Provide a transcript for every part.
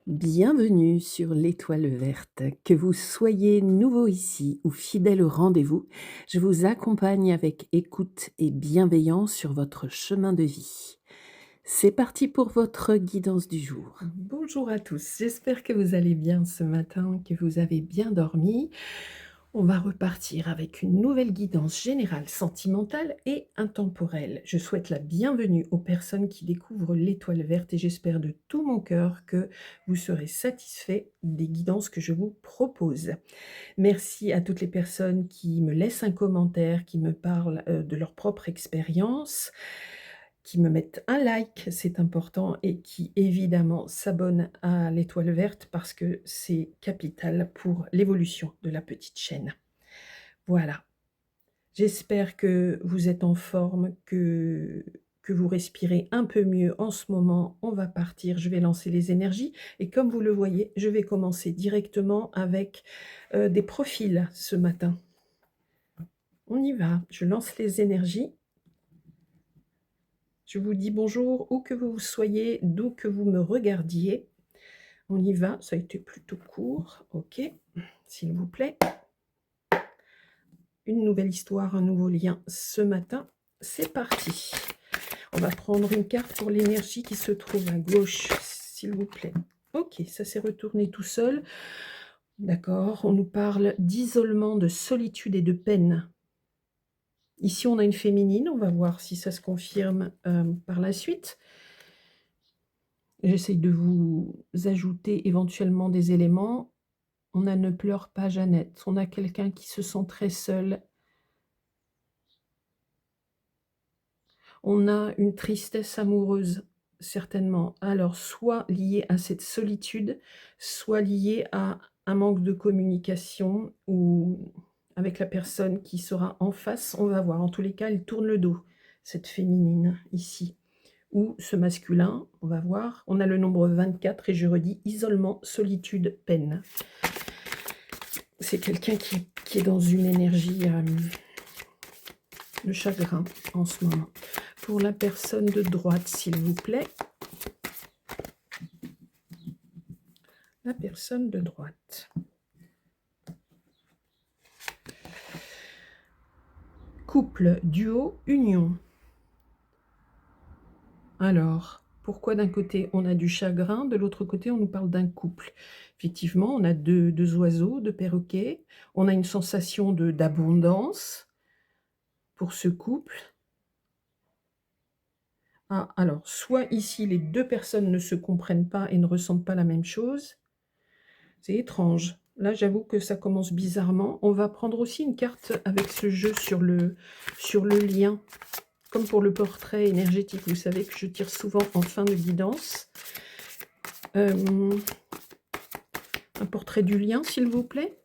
Bienvenue sur l'Étoile verte. Que vous soyez nouveau ici ou fidèle au rendez-vous, je vous accompagne avec écoute et bienveillance sur votre chemin de vie. C'est parti pour votre guidance du jour. Bonjour à tous, j'espère que vous allez bien ce matin, que vous avez bien dormi. On va repartir avec une nouvelle guidance générale, sentimentale et intemporelle. Je souhaite la bienvenue aux personnes qui découvrent l'étoile verte et j'espère de tout mon cœur que vous serez satisfaits des guidances que je vous propose. Merci à toutes les personnes qui me laissent un commentaire, qui me parlent de leur propre expérience, qui me mettent un like, c'est important, et qui évidemment s'abonnent à l'étoile verte parce que c'est capital pour l'évolution de la petite chaîne. Voilà, j'espère que vous êtes en forme, que vous respirez un peu mieux en ce moment. On va partir, je vais lancer les énergies et comme vous le voyez, je vais commencer directement avec des profils ce matin. On y va, je lance les énergies. Je vous dis bonjour où que vous soyez, d'où que vous me regardiez. On y va, ça a été plutôt court, ok, s'il vous plaît. Une nouvelle histoire, un nouveau lien ce matin, c'est parti. On va prendre une carte pour l'énergie qui se trouve à gauche, s'il vous plaît. Ok, ça s'est retourné tout seul. D'accord, on nous parle d'isolement, de solitude et de peine. Ici, on a une féminine, on va voir si ça se confirme par la suite. J'essaye de vous ajouter éventuellement des éléments. On a « Ne pleure pas Jeannette », on a quelqu'un qui se sent très seul. On a une tristesse amoureuse, certainement. Alors, soit liée à cette solitude, soit liée à un manque de communication ou avec la personne qui sera en face. On va voir. En tous les cas, elle tourne le dos, cette féminine, ici. Ou ce masculin, on va voir. On a le nombre 24 et je redis isolement, solitude, peine. C'est quelqu'un qui est dans une énergie de chagrin en ce moment. Pour la personne de droite, s'il vous plaît. La personne de droite. Couple, duo, union. Alors, pourquoi d'un côté on a du chagrin, de l'autre côté on nous parle d'un couple? Effectivement, on a deux oiseaux, deux perroquets. On a une sensation d'abondance pour ce couple. Ah, alors, soit ici les deux personnes ne se comprennent pas et ne ressentent pas la même chose. C'est étrange. Là, j'avoue que ça commence bizarrement. On va prendre aussi une carte avec ce jeu sur le lien. Comme pour le portrait énergétique, vous savez que je tire souvent en fin de guidance. Un portrait du lien, s'il vous plaît.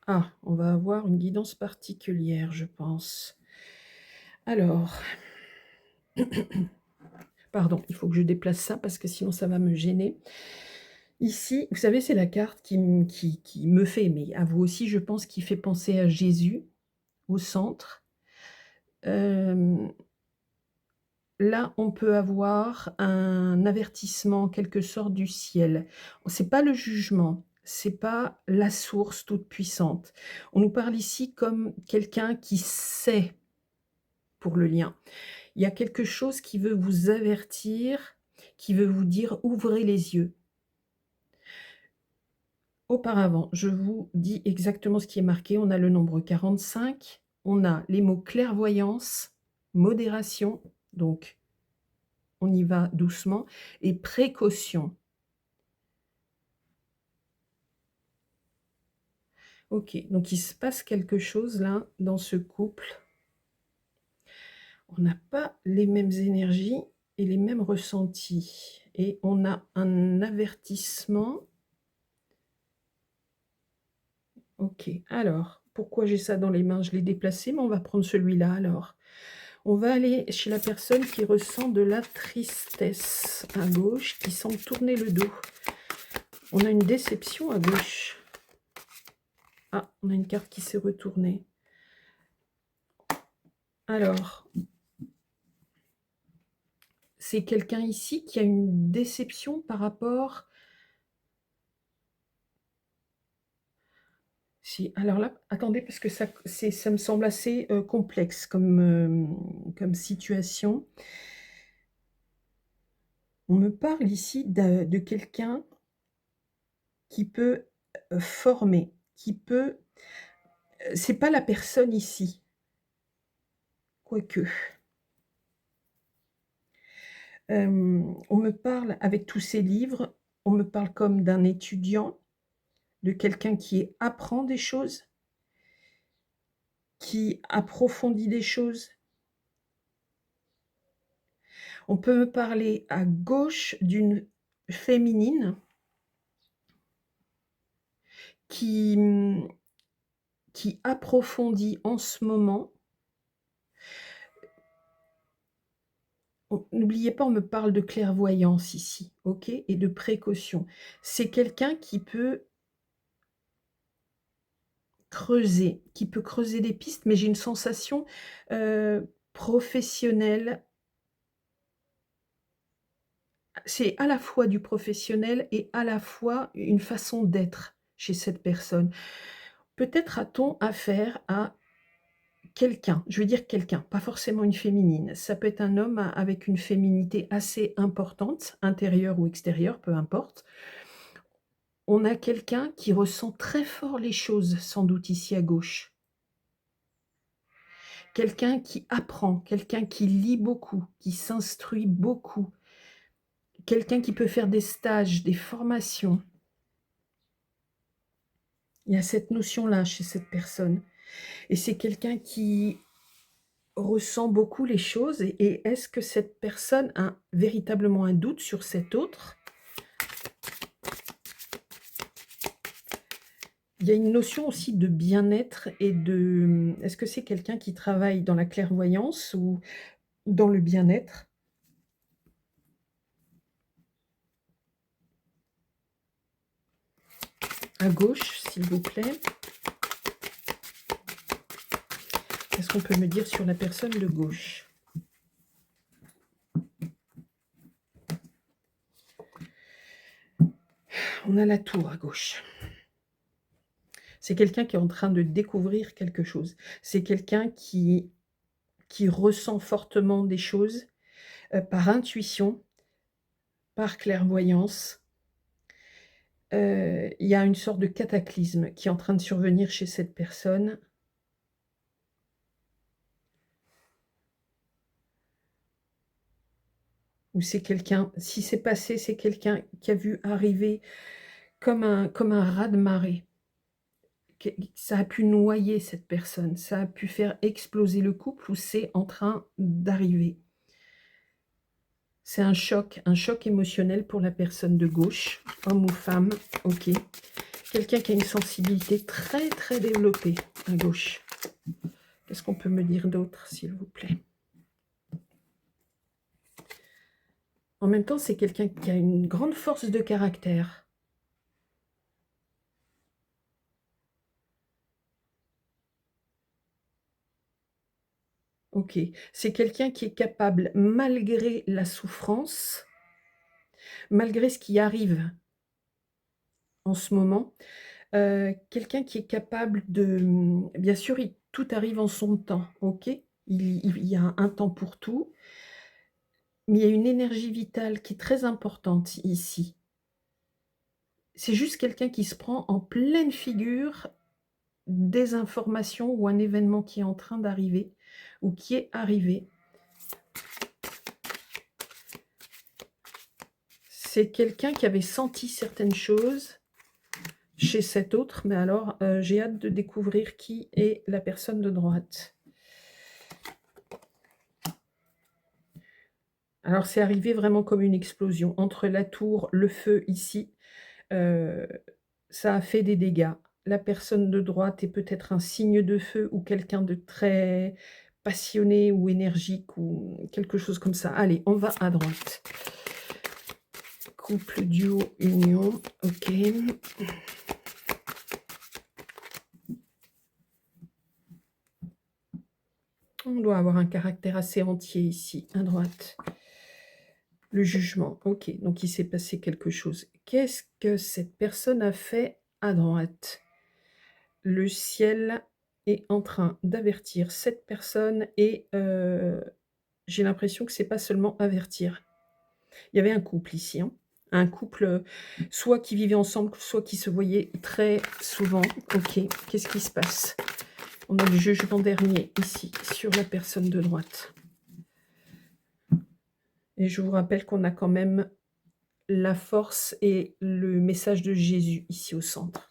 Ah, on va avoir une guidance particulière, je pense. Alors, pardon, il faut que je déplace ça parce que sinon ça va me gêner. Ici, vous savez, c'est la carte qui me fait, mais à vous aussi, je pense, qui fait penser à Jésus au centre. Là, on peut avoir un avertissement en quelque sorte du ciel. C'est pas le jugement, c'est pas la source toute puissante. On nous parle ici comme quelqu'un qui sait pour le lien. Il y a quelque chose qui veut vous avertir, qui veut vous dire: «Ouvrez les yeux». Auparavant, je vous dis exactement ce qui est marqué. On a le nombre 45, on a les mots clairvoyance, modération, donc on y va doucement, et précaution. Ok, donc il se passe quelque chose là dans ce couple. On n'a pas les mêmes énergies et les mêmes ressentis. Et on a un avertissement. Ok, alors, pourquoi j'ai ça dans les mains? Je l'ai déplacé, mais on va prendre celui-là alors. On va aller chez la personne qui ressent de la tristesse à gauche, qui semble tourner le dos. On a une déception à gauche. Ah, on a une carte qui s'est retournée. Alors, c'est quelqu'un ici qui a une déception par rapport. Si, alors là, attendez parce que ça me semble assez, complexe comme situation. On me parle ici de quelqu'un qui peut, former, qui peut, c'est pas la personne ici, quoique. On me parle avec tous ces livres, on me parle comme d'un étudiant, de quelqu'un qui apprend des choses, qui approfondit des choses. On peut me parler à gauche d'une féminine qui, qui approfondit en ce moment. N'oubliez pas, on me parle de clairvoyance ici, OK? Et de précaution. C'est quelqu'un qui peut creuser des pistes, mais j'ai une sensation, professionnelle. C'est à la fois du professionnel et à la fois une façon d'être chez cette personne. Peut-être a-t-on affaire à quelqu'un, je veux dire quelqu'un, pas forcément une féminine. Ça peut être un homme avec une féminité assez importante, intérieure ou extérieure, peu importe. On a quelqu'un qui ressent très fort les choses, sans doute ici à gauche. Quelqu'un qui apprend, quelqu'un qui lit beaucoup, qui s'instruit beaucoup, quelqu'un qui peut faire des stages, des formations. Il y a cette notion-là chez cette personne. Et c'est quelqu'un qui ressent beaucoup les choses. Et est-ce que cette personne a véritablement un doute sur cet autre? Il y a une notion aussi de bien-être et de... Est-ce que c'est quelqu'un qui travaille dans la clairvoyance ou dans le bien-être? À gauche, s'il vous plaît. Qu'est-ce qu'on peut me dire sur la personne de gauche? On a la tour à gauche. C'est quelqu'un qui est en train de découvrir quelque chose. C'est quelqu'un qui ressent fortement des choses par intuition, par clairvoyance. Il y a une sorte de cataclysme qui est en train de survenir chez cette personne. Ou c'est quelqu'un, si c'est passé, c'est quelqu'un qui a vu arriver comme un raz-de-marée. Ça a pu noyer cette personne, ça a pu faire exploser le couple ou c'est en train d'arriver. C'est un choc émotionnel pour la personne de gauche, homme ou femme, ok. Quelqu'un qui a une sensibilité très très développée à gauche. Qu'est-ce qu'on peut me dire d'autre, s'il vous plaît? En même temps, c'est quelqu'un qui a une grande force de caractère. Ok, c'est quelqu'un qui est capable, malgré la souffrance, malgré ce qui arrive en ce moment, quelqu'un qui est capable de... Bien sûr, tout arrive en son temps, ok? Il y a un temps pour tout, mais il y a une énergie vitale qui est très importante ici. C'est juste quelqu'un qui se prend en pleine figure des informations ou un événement qui est en train d'arriver ou qui est arrivé. C'est quelqu'un qui avait senti certaines choses chez cet autre, mais alors j'ai hâte de découvrir qui est la personne de droite. Alors c'est arrivé vraiment comme une explosion. Entre la tour, le feu ici, ça a fait des dégâts. La personne de droite est peut-être un signe de feu ou quelqu'un de très passionné ou énergique ou quelque chose comme ça. Allez, on va à droite. Couple, duo, union, ok. On doit avoir un caractère assez entier ici, à droite. Le jugement, OK, donc il s'est passé quelque chose. Qu'est-ce que cette personne a fait à droite? Le ciel est en train d'avertir cette personne et j'ai l'impression que c'est pas seulement avertir. Il y avait un couple ici, hein. Un couple, soit qui vivait ensemble, soit qui se voyait très souvent. OK, qu'est-ce qui se passe? On a le jugement dernier ici, sur la personne de droite. Et je vous rappelle qu'on a quand même la force et le message de Jésus ici au centre.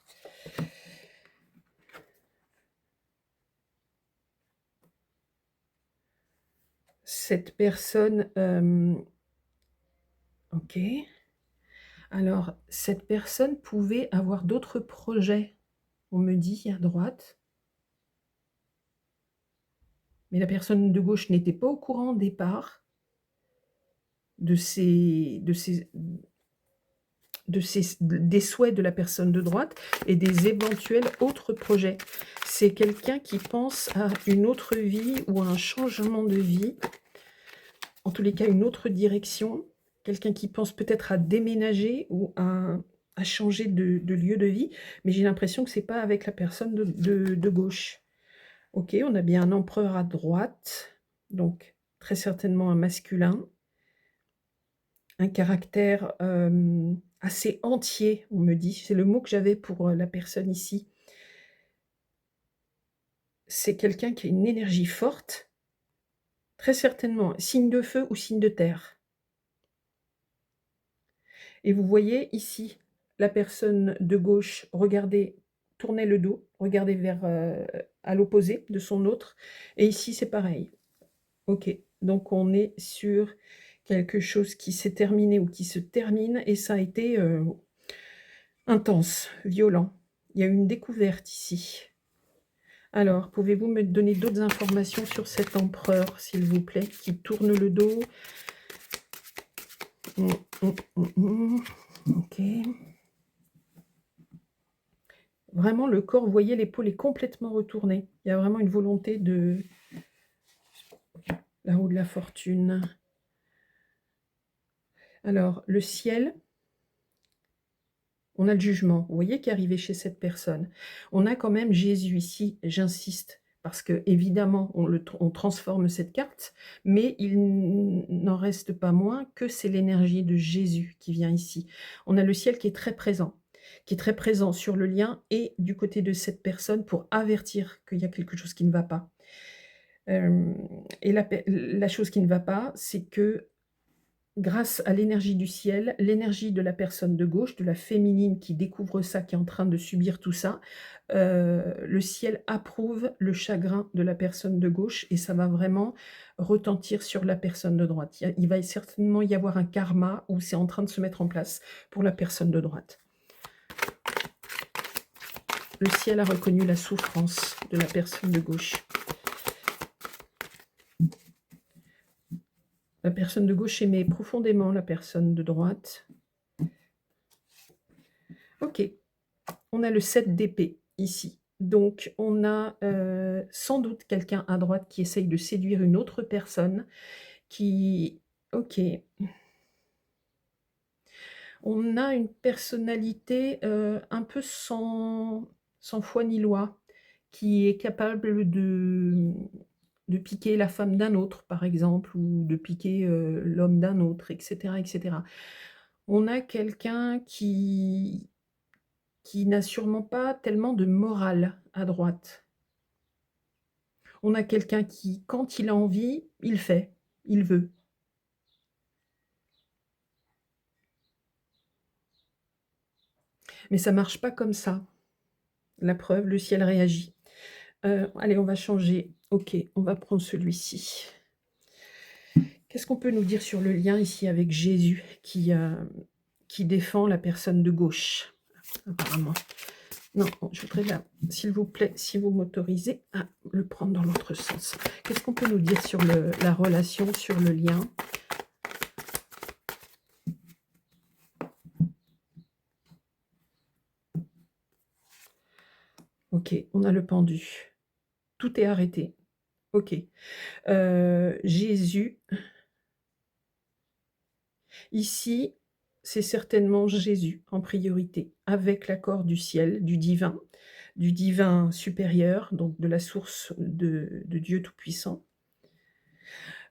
Cette personne, OK. Alors, cette personne pouvait avoir d'autres projets, on me dit à droite. Mais la personne de gauche n'était pas au courant au départ de des souhaits de la personne de droite et des éventuels autres projets. C'est quelqu'un qui pense à une autre vie ou à un changement de vie, en tous les cas une autre direction, quelqu'un qui pense peut-être à déménager ou à changer de lieu de vie, mais j'ai l'impression que c'est pas avec la personne de gauche. OK, on a bien un empereur à droite, donc très certainement un masculin. Un caractère, assez entier, on me dit. C'est le mot que j'avais pour, la personne ici. C'est quelqu'un qui a une énergie forte, très certainement signe de feu ou signe de terre. Et vous voyez ici, la personne de gauche, regardez, tournait le dos, regardez vers, à l'opposé de son autre et ici c'est pareil. OK, donc on est sur quelque chose qui s'est terminé ou qui se termine et ça a été, intense, violent. Il y a eu une découverte ici. Alors, pouvez-vous me donner d'autres informations sur cet empereur, s'il vous plaît, qui tourne le dos? Mmh, OK. Vraiment le corps, vous voyez, l'épaule est complètement retournée. Il y a vraiment une volonté de la roue de la fortune. Alors, le ciel, on a le jugement, vous voyez, qui est arrivé chez cette personne. On a quand même Jésus ici, j'insiste, parce qu'évidemment, on transforme cette carte, mais il n'en reste pas moins que c'est l'énergie de Jésus qui vient ici. On a le ciel qui est très présent sur le lien et du côté de cette personne pour avertir qu'il y a quelque chose qui ne va pas. Et la chose qui ne va pas, c'est que grâce à l'énergie du ciel, l'énergie de la personne de gauche, de la féminine qui découvre ça, qui est en train de subir tout ça, le ciel approuve le chagrin de la personne de gauche et ça va vraiment retentir sur la personne de droite. Il va certainement y avoir un karma où c'est en train de se mettre en place pour la personne de droite. Le ciel a reconnu la souffrance de la personne de gauche. La personne de gauche aimait profondément la personne de droite. OK. On a le 7 d'épée ici. Donc on a, sans doute quelqu'un à droite qui essaye de séduire une autre personne qui OK. On a une personnalité, un peu sans foi ni loi, qui est capable de piquer la femme d'un autre, par exemple, ou de piquer, l'homme d'un autre, et cetera, et cetera. On a quelqu'un qui n'a sûrement pas tellement de morale à droite. On a quelqu'un qui, quand il a envie, il fait, il veut. Mais ça marche pas comme ça. La preuve, le ciel réagit. Allez, on va changer. OK, on va prendre celui-ci. Qu'est-ce qu'on peut nous dire sur le lien ici avec Jésus qui défend la personne de gauche, apparemment? Non, je voudrais là, s'il vous plaît, si vous m'autorisez à le prendre dans l'autre sens. Qu'est-ce qu'on peut nous dire sur la relation, sur le lien? OK, on a le pendu. Tout est arrêté. OK. Jésus, ici, c'est certainement Jésus en priorité, avec l'accord du ciel, du divin supérieur, donc de la source de Dieu Tout-Puissant.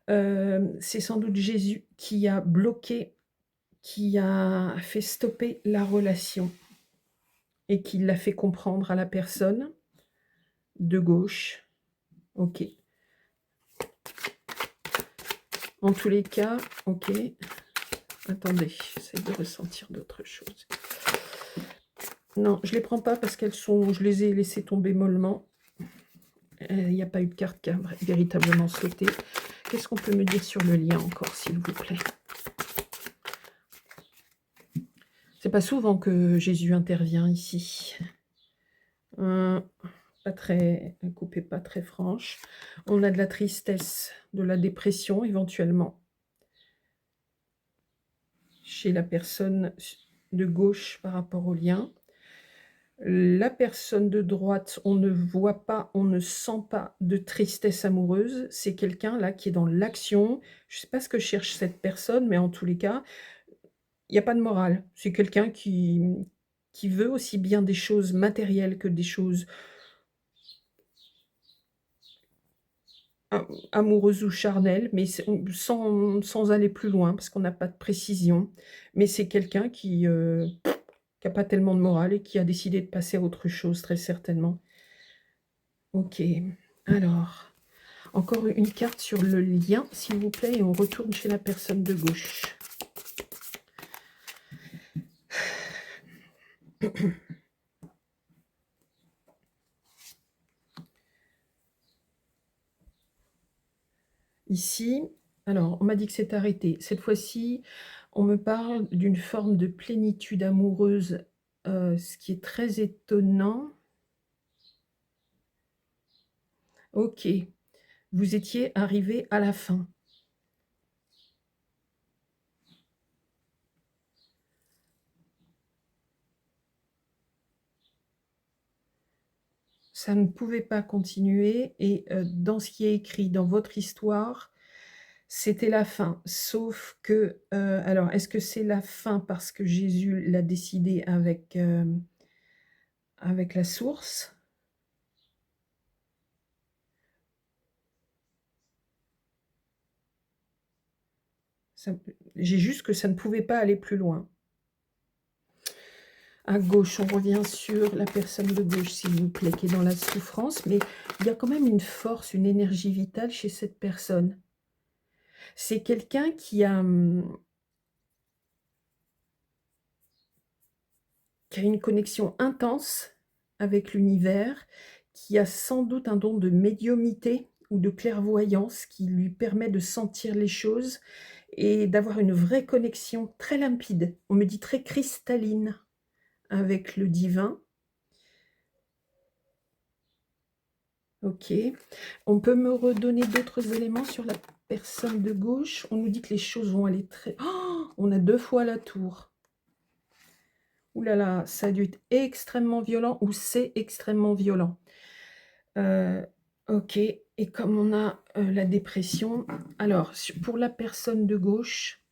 C'est sans doute Jésus qui a bloqué, qui a fait stopper la relation et qui l'a fait comprendre à la personne de gauche. OK. En tous les cas, OK. Attendez, j'essaie de ressentir d'autres choses. Non, je ne les prends pas parce je les ai laissées tomber mollement. Il n'y a pas eu de carte qui a véritablement sauté. Qu'est-ce qu'on peut me dire sur le lien encore, s'il vous plaît? C'est pas souvent que Jésus intervient ici. Pas très, la coupe est pas très franche. On a de la tristesse, de la dépression éventuellement. Chez la personne de gauche par rapport au lien. La personne de droite, on ne voit pas, on ne sent pas de tristesse amoureuse. C'est quelqu'un là qui est dans l'action. Je ne sais pas ce que cherche cette personne, mais en tous les cas, il n'y a pas de morale. C'est quelqu'un qui veut aussi bien des choses matérielles que des choses amoureuses ou charnelles, mais sans aller plus loin, parce qu'on n'a pas de précision. Mais c'est quelqu'un qui n'a pas tellement de morale et qui a décidé de passer à autre chose, très certainement. OK. Alors, encore une carte sur le lien, s'il vous plaît, et on retourne chez la personne de gauche. Ici, alors, on m'a dit que c'est arrêté. Cette fois-ci, on me parle d'une forme de plénitude amoureuse, ce qui est très étonnant. OK. Vous étiez arrivé à la fin. Ça ne pouvait pas continuer et dans ce qui est écrit dans votre histoire, c'était la fin. Sauf que, alors est-ce que c'est la fin parce que Jésus l'a décidé avec la source? J'ai juste que ça ne pouvait pas aller plus loin. À gauche, on revient sur la personne de gauche, s'il vous plaît, qui est dans la souffrance, mais il y a quand même une force, une énergie vitale chez cette personne. C'est quelqu'un qui a une connexion intense avec l'univers, qui a sans doute un don de médiumnité ou de clairvoyance qui lui permet de sentir les choses et d'avoir une vraie connexion très limpide. On me dit très cristalline avec le divin. OK. On peut me redonner d'autres éléments sur la personne de gauche? On nous dit que les choses vont aller très... Oh, on a 2 fois la tour. Ouh là là, ça a dû être extrêmement violent ou c'est extrêmement violent. OK, et comme on a, la dépression, alors pour la personne de gauche,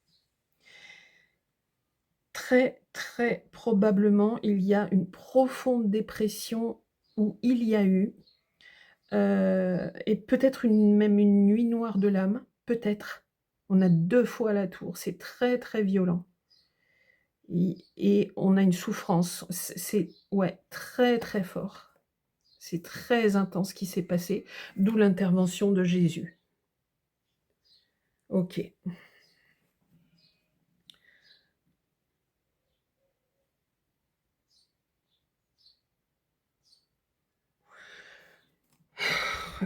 très, très probablement, il y a une profonde dépression où il y a eu, et peut-être même une nuit noire de l'âme, peut-être. On a 2 fois la tour, c'est très, très violent et on a une souffrance. C'est ouais, très, très fort. C'est très intense ce qui s'est passé, d'où l'intervention de Jésus. OK.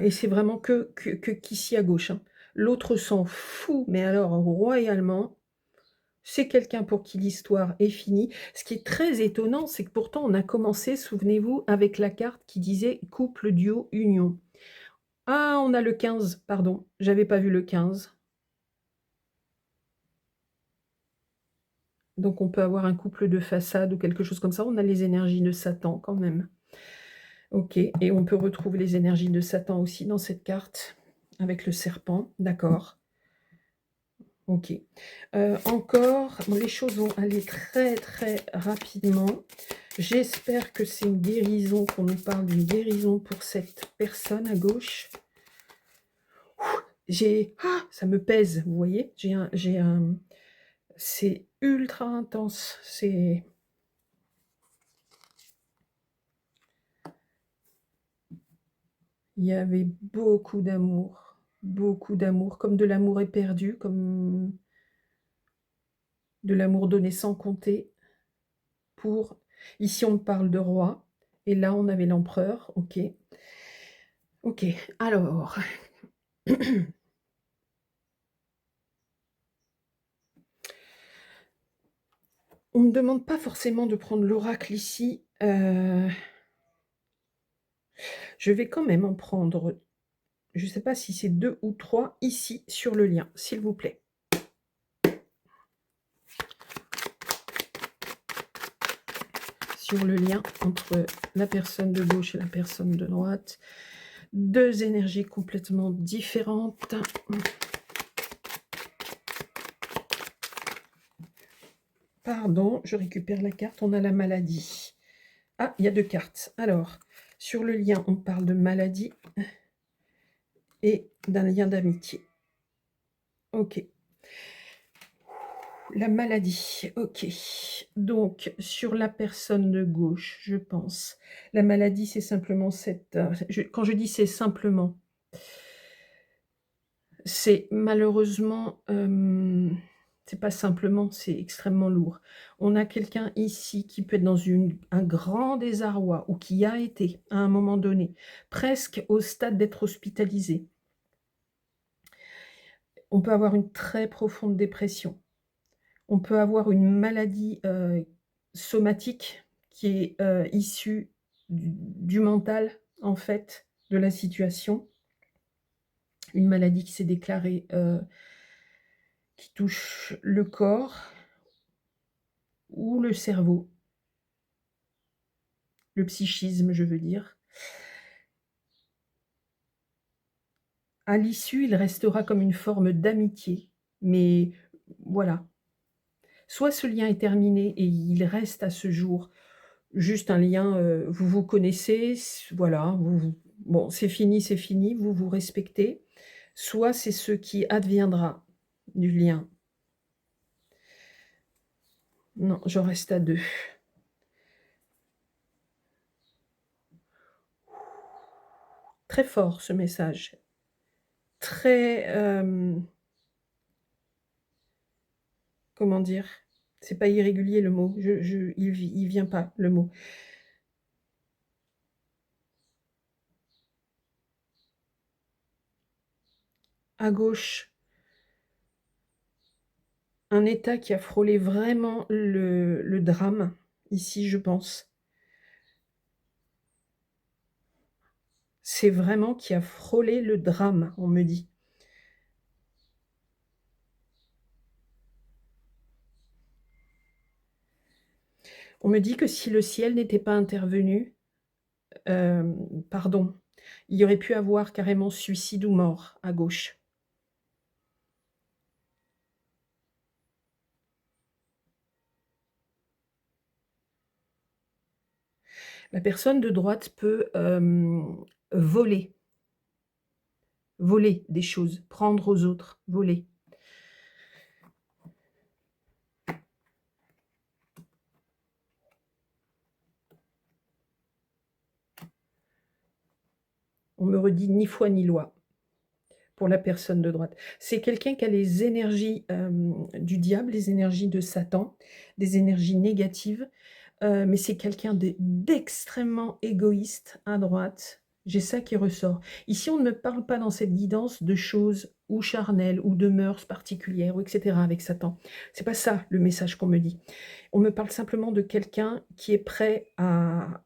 Et c'est vraiment qu'ici à gauche, hein. L'autre s'en fout, mais alors royalement. C'est quelqu'un pour qui l'histoire est finie. Ce qui est très étonnant, c'est que pourtant on a commencé, souvenez-vous, avec la carte qui disait couple, duo, union. Ah, on a le 15, pardon, j'avais pas vu le 15. Donc on peut avoir un couple de façade ou quelque chose comme ça. On a les énergies de Satan quand même. OK, et on peut retrouver les énergies de Satan aussi dans cette carte. avec le serpent, d'accord. OK. Encore, bon, les choses vont aller très, très rapidement. J'espère que c'est une guérison, qu'on nous parle d'une guérison pour cette personne à gauche. Ça me pèse, vous voyez? C'est ultra intense, il y avait beaucoup d'amour, comme de l'amour éperdu, comme de l'amour donné sans compter pour ici on me parle de roi et là on avait l'empereur, OK. OK, alors on me demande pas forcément de prendre l'oracle ici, je vais quand même en prendre, je ne sais pas si c'est 2 ou 3 ici sur le lien, s'il vous plaît. Sur le lien entre la personne de gauche et la personne de droite. 2 énergies complètement différentes. Pardon, je récupère la carte, on a la maladie. Ah, il y a 2 cartes. Alors, sur le lien, on parle de maladie et d'un lien d'amitié. OK. La maladie, OK. Donc, sur la personne de gauche, je pense. La maladie, c'est simplement quand je dis c'est simplement, c'est malheureusement, c'est pas simplement, c'est extrêmement lourd. On a quelqu'un ici qui peut être dans un grand désarroi ou qui a été, à un moment donné, presque au stade d'être hospitalisé. On peut avoir une très profonde dépression. On peut avoir une maladie, somatique qui est, issue du mental, en fait, de la situation. Une maladie qui s'est déclarée, qui touche le corps ou le cerveau, le psychisme, je veux dire. À l'issue, il restera comme une forme d'amitié, mais voilà. Soit ce lien est terminé et il reste à ce jour juste un lien, vous vous connaissez, voilà, bon, c'est fini, vous vous respectez. Soit c'est ce qui adviendra du lien. Non, j'en reste à 2. Très fort ce message. Très, comment dire? C'est pas irrégulier le mot, il vient pas le mot. À gauche, un état qui a frôlé vraiment le drame, ici, je pense. C'est vraiment qui a frôlé le drame, on me dit. On me dit que si le ciel n'était pas intervenu, pardon, il y aurait pu avoir carrément suicide ou mort à gauche. La personne de droite peut, voler voler des choses, prendre aux autres, voler. On me redit ni foi ni loi pour la personne de droite. C'est quelqu'un qui a les énergies, du diable, les énergies de Satan, des énergies négatives, mais c'est quelqu'un d'extrêmement égoïste à droite. J'ai ça qui ressort. Ici, on ne me parle pas dans cette guidance de choses ou charnelles ou de mœurs particulières ou et cetera avec Satan. C'est pas ça le message qu'on me dit. On me parle simplement de quelqu'un qui est prêt à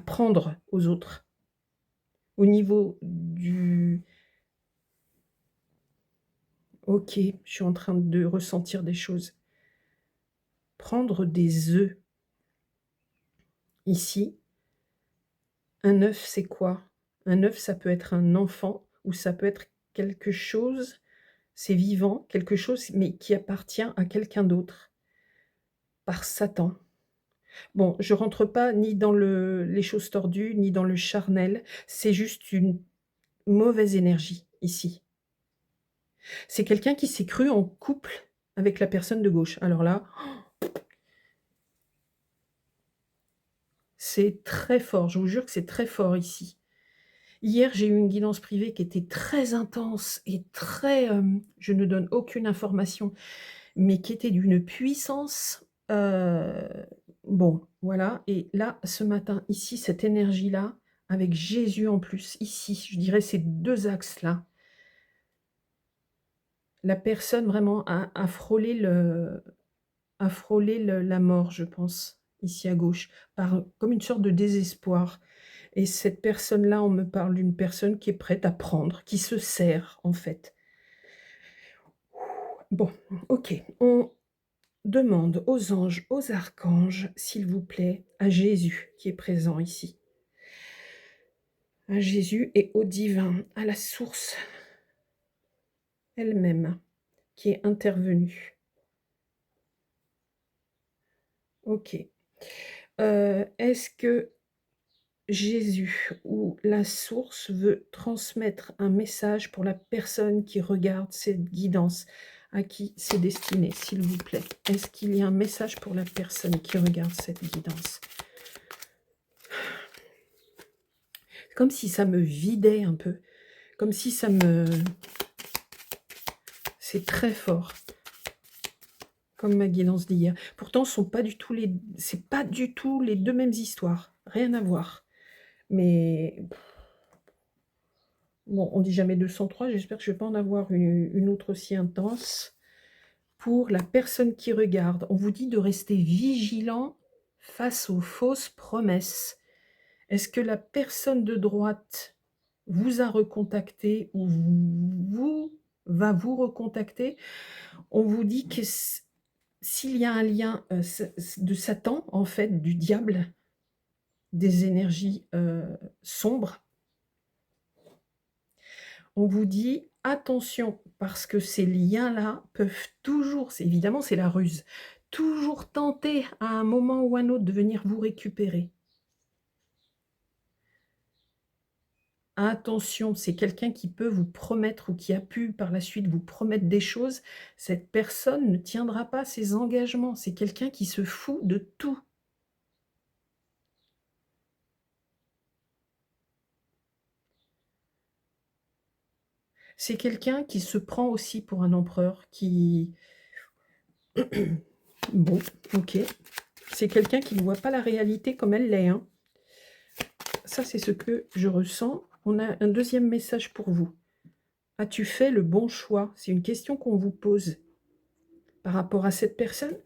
prendre aux autres. Au niveau du OK, je suis en train de ressentir des choses. Prendre des œufs. Ici, un œuf, c'est quoi? Un œuf, ça peut être un enfant ou ça peut être quelque chose, c'est vivant, quelque chose, mais qui appartient à quelqu'un d'autre, par Satan. Bon, je rentre pas ni dans les choses tordues, ni dans le charnel, c'est juste une mauvaise énergie ici. C'est quelqu'un qui s'est cru en couple avec la personne de gauche. Alors là, c'est très fort, je vous jure que c'est très fort ici. Hier, j'ai eu une guidance privée qui était très intense et très, je ne donne aucune information, mais qui était d'une puissance, bon, voilà. Et là, ce matin, ici, cette énergie-là, avec Jésus en plus, ici, je dirais ces 2 axes-là, la personne vraiment a frôlé la mort, je pense, ici à gauche, par comme une sorte de désespoir. Et cette personne-là, on me parle d'une personne qui est prête à prendre, qui se sert, en fait. Bon, OK, on demande aux anges, aux archanges, s'il vous plaît, à Jésus qui est présent ici. À Jésus et au divin, à la source elle-même qui est intervenue. OK. Est-ce que Jésus ou la source veut transmettre un message pour la personne qui regarde cette guidance, à qui c'est destiné, s'il vous plaît? Est-ce qu'il y a un message pour la personne qui regarde cette guidance? Comme si ça me vidait un peu, comme si ça me... C'est très fort, comme ma guidance d'hier. Pourtant, c'est pas du tout les 2 mêmes histoires, rien à voir. Mais bon, on dit jamais 203, j'espère que je vais pas en avoir une autre aussi intense. Pour la personne qui regarde, on vous dit de rester vigilant face aux fausses promesses. Est-ce que la personne de droite vous a recontacté ou va vous recontacter? On vous dit que s'il y a un lien, de Satan, en fait, du diable, des énergies, sombres, on vous dit: «Attention, parce que ces liens-là peuvent toujours», c'est la ruse, toujours tenter à un moment ou un autre de venir vous récupérer. Attention, c'est quelqu'un qui peut vous promettre ou qui a pu par la suite vous promettre des choses. Cette personne ne tiendra pas ses engagements. C'est quelqu'un qui se fout de tout. C'est quelqu'un qui se prend aussi pour un empereur, qui... Bon, OK. C'est quelqu'un qui ne voit pas la réalité comme elle l'est, hein. Ça, c'est ce que je ressens. On a un deuxième message pour vous. As-tu fait le bon choix? C'est une question qu'on vous pose par rapport à cette personne.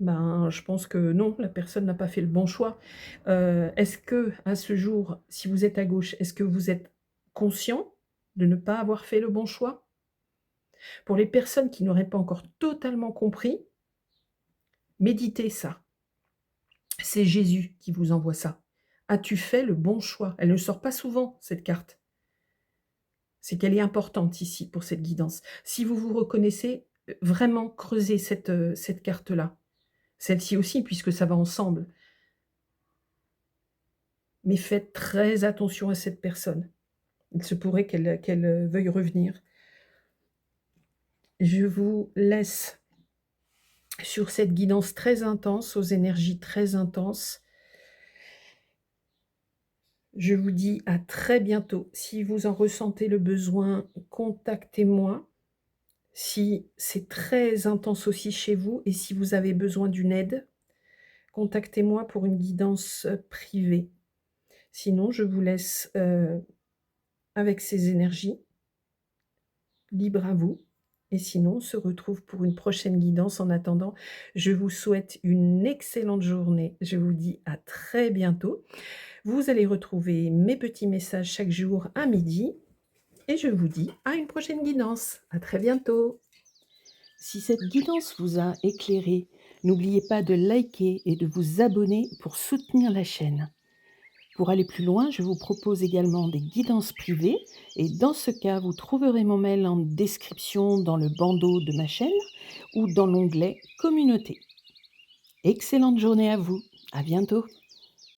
Ben, je pense que non, la personne n'a pas fait le bon choix. Est-ce que, à ce jour, si vous êtes à gauche, est-ce que vous êtes conscient de ne pas avoir fait le bon choix? Pour les personnes qui n'auraient pas encore totalement compris, méditez ça. C'est Jésus qui vous envoie ça. As-tu fait le bon choix? Elle ne sort pas souvent, cette carte. C'est qu'elle est importante ici pour cette guidance. Si vous vous reconnaissez, vraiment creusez cette carte-là. Celle-ci aussi, puisque ça va ensemble. Mais faites très attention à cette personne. Il se pourrait qu'elle veuille revenir. Je vous laisse sur cette guidance très intense, aux énergies très intenses. Je vous dis à très bientôt. Si vous en ressentez le besoin, contactez-moi. Si c'est très intense aussi chez vous et si vous avez besoin d'une aide, contactez-moi pour une guidance privée. Sinon, je vous laisse avec ces énergies, libre à vous. Et sinon, on se retrouve pour une prochaine guidance. En attendant, je vous souhaite une excellente journée. Je vous dis à très bientôt. Vous allez retrouver mes petits messages chaque jour à midi. Et je vous dis à une prochaine guidance. À très bientôt. Si cette guidance vous a éclairé, n'oubliez pas de liker et de vous abonner pour soutenir la chaîne. Pour aller plus loin, je vous propose également des guidances privées et dans ce cas, vous trouverez mon mail en description dans le bandeau de ma chaîne ou dans l'onglet Communauté. Excellente journée à vous. À bientôt.